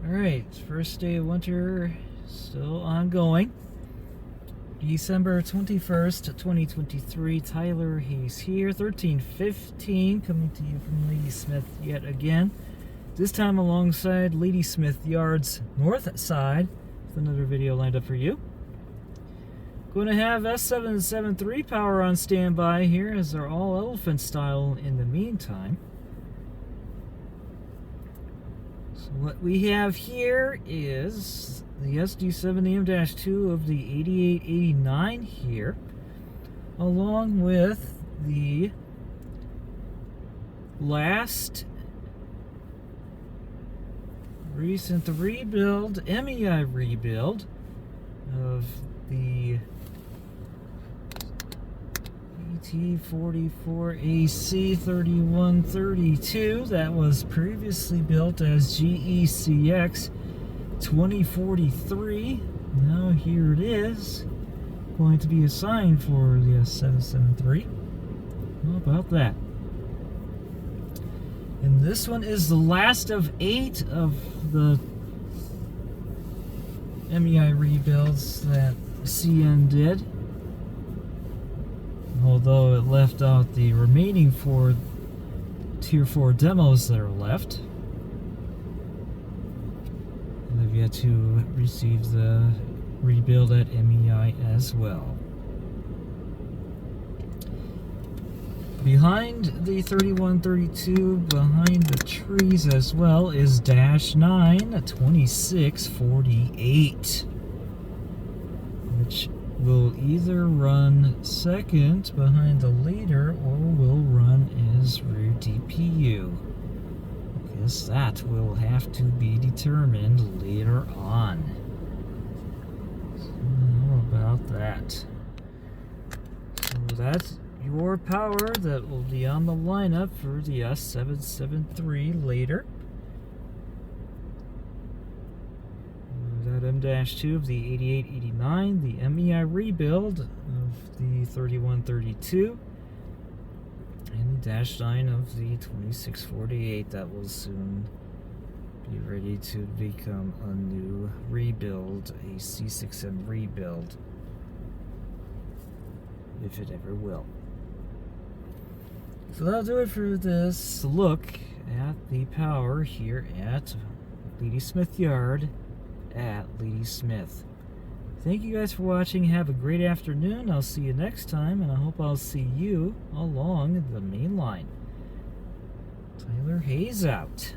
Alright, first day of winter still ongoing. December 21st, 2023. Tyler Hayes here, 1315, coming to you from Ladysmith yet again. This time alongside Ladysmith Yard's north side with another video lined up for you. Going to have S773 power on standby here as they're all elephant style in the meantime. So what we have here is the SD7M-2 of the 8889 here, along with the last recent rebuild, MEI rebuild of the T44AC 3132 that was previously built as GECX 2043. Now here it is, going to be assigned for the S773. How about that? And this one is the last of 8 of the MEI rebuilds that CN did, although it left out the remaining 4 Tier 4 demos that are left. They've yet to receive the rebuild at MEI as well. Behind the 3132, behind the trees as well, is Dash 9 2648, which will either run second behind the leader or will run as rear DPU. I guess that will have to be determined later on. So how about that? So that's your power that will be on the lineup for the S773 later. That M-2 of the 8889, the MEI rebuild of the 3132, and the Dash 9 of the 2648 that will soon be ready to become a new rebuild, a C6M rebuild, if it ever will. So that'll do it for this look at the power here at Ladysmith Yard at Ladysmith. Thank you guys for watching. Have a great afternoon. I'll see you next time, and I hope I'll see you along the main line. Tyler Hayes out.